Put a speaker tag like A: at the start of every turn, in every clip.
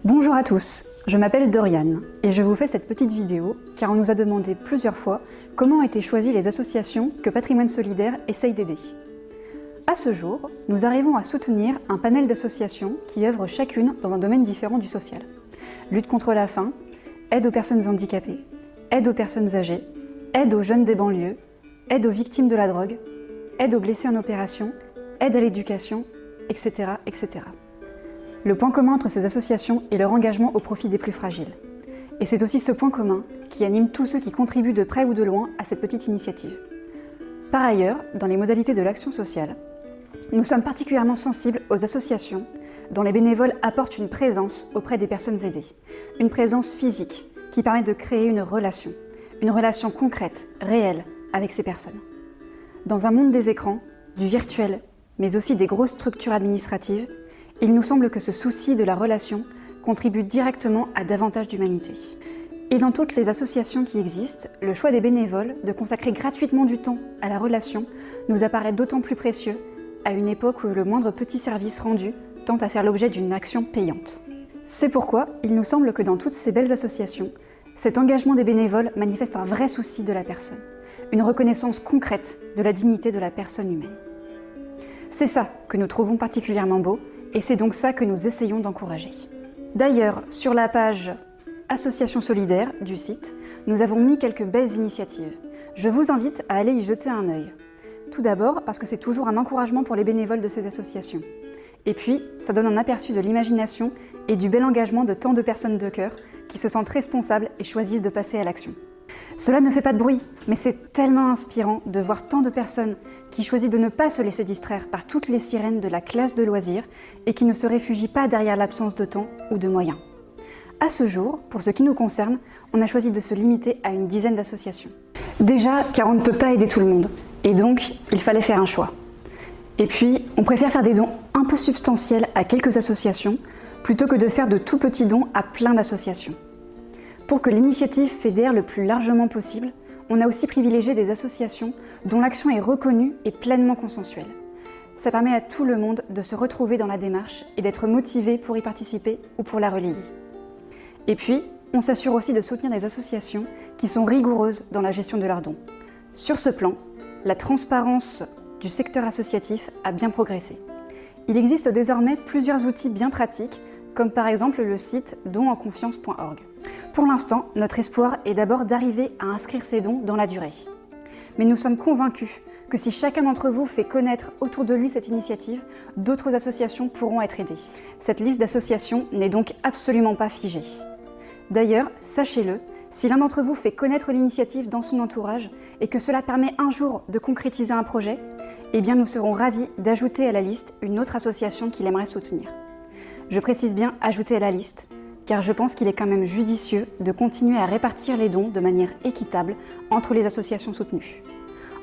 A: Bonjour à tous, je m'appelle Doriane et je vous fais cette petite vidéo car on nous a demandé plusieurs fois comment ont été choisies les associations que Patrimoine Solidaire essaye d'aider. À ce jour, nous arrivons à soutenir un panel d'associations qui œuvrent chacune dans un domaine différent du social. Lutte contre la faim, aide aux personnes handicapées, aide aux personnes âgées, aide aux jeunes des banlieues, aide aux victimes de la drogue, aide aux blessés en opération, aide à l'éducation, etc., etc. Le point commun entre ces associations est leur engagement au profit des plus fragiles. Et c'est aussi ce point commun qui anime tous ceux qui contribuent de près ou de loin à cette petite initiative. Par ailleurs, dans les modalités de l'action sociale, nous sommes particulièrement sensibles aux associations dont les bénévoles apportent une présence auprès des personnes aidées. Une présence physique qui permet de créer une relation concrète, réelle avec ces personnes. Dans un monde des écrans, du virtuel, mais aussi des grosses structures administratives, il nous semble que ce souci de la relation contribue directement à davantage d'humanité. Et dans toutes les associations qui existent, le choix des bénévoles de consacrer gratuitement du temps à la relation nous apparaît d'autant plus précieux à une époque où le moindre petit service rendu tend à faire l'objet d'une action payante. C'est pourquoi il nous semble que dans toutes ces belles associations, cet engagement des bénévoles manifeste un vrai souci de la personne, une reconnaissance concrète de la dignité de la personne humaine. C'est ça que nous trouvons particulièrement beau, et c'est donc ça que nous essayons d'encourager. D'ailleurs, sur la page Association Solidaire du site, nous avons mis quelques belles initiatives. Je vous invite à aller y jeter un œil. Tout d'abord parce que c'est toujours un encouragement pour les bénévoles de ces associations. Et puis, ça donne un aperçu de l'imagination et du bel engagement de tant de personnes de cœur qui se sentent responsables et choisissent de passer à l'action. Cela ne fait pas de bruit, mais c'est tellement inspirant de voir tant de personnes qui choisissent de ne pas se laisser distraire par toutes les sirènes de la classe de loisirs et qui ne se réfugient pas derrière l'absence de temps ou de moyens. À ce jour, pour ce qui nous concerne, on a choisi de se limiter à une dizaine d'associations. Déjà, car on ne peut pas aider tout le monde, et donc il fallait faire un choix. Et puis, on préfère faire des dons un peu substantiels à quelques associations plutôt que de faire de tout petits dons à plein d'associations. Pour que l'initiative fédère le plus largement possible, on a aussi privilégié des associations dont l'action est reconnue et pleinement consensuelle. Ça permet à tout le monde de se retrouver dans la démarche et d'être motivé pour y participer ou pour la relayer. Et puis, on s'assure aussi de soutenir des associations qui sont rigoureuses dans la gestion de leurs dons. Sur ce plan, la transparence du secteur associatif a bien progressé. Il existe désormais plusieurs outils bien pratiques, comme par exemple le site donsenconfiance.org. Pour l'instant, notre espoir est d'abord d'arriver à inscrire ces dons dans la durée. Mais nous sommes convaincus que si chacun d'entre vous fait connaître autour de lui cette initiative, d'autres associations pourront être aidées. Cette liste d'associations n'est donc absolument pas figée. D'ailleurs, sachez-le, si l'un d'entre vous fait connaître l'initiative dans son entourage et que cela permet un jour de concrétiser un projet, eh bien nous serons ravis d'ajouter à la liste une autre association qu'il aimerait soutenir. Je précise bien ajouter à la liste, car je pense qu'il est quand même judicieux de continuer à répartir les dons de manière équitable entre les associations soutenues.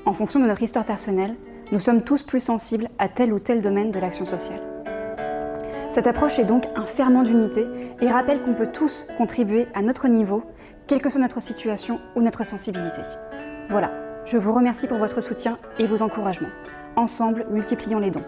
A: En fonction de notre histoire personnelle, nous sommes tous plus sensibles à tel ou tel domaine de l'action sociale. Cette approche est donc un ferment d'unité et rappelle qu'on peut tous contribuer à notre niveau, quelle que soit notre situation ou notre sensibilité. Voilà, je vous remercie pour votre soutien et vos encouragements. Ensemble, multiplions les dons.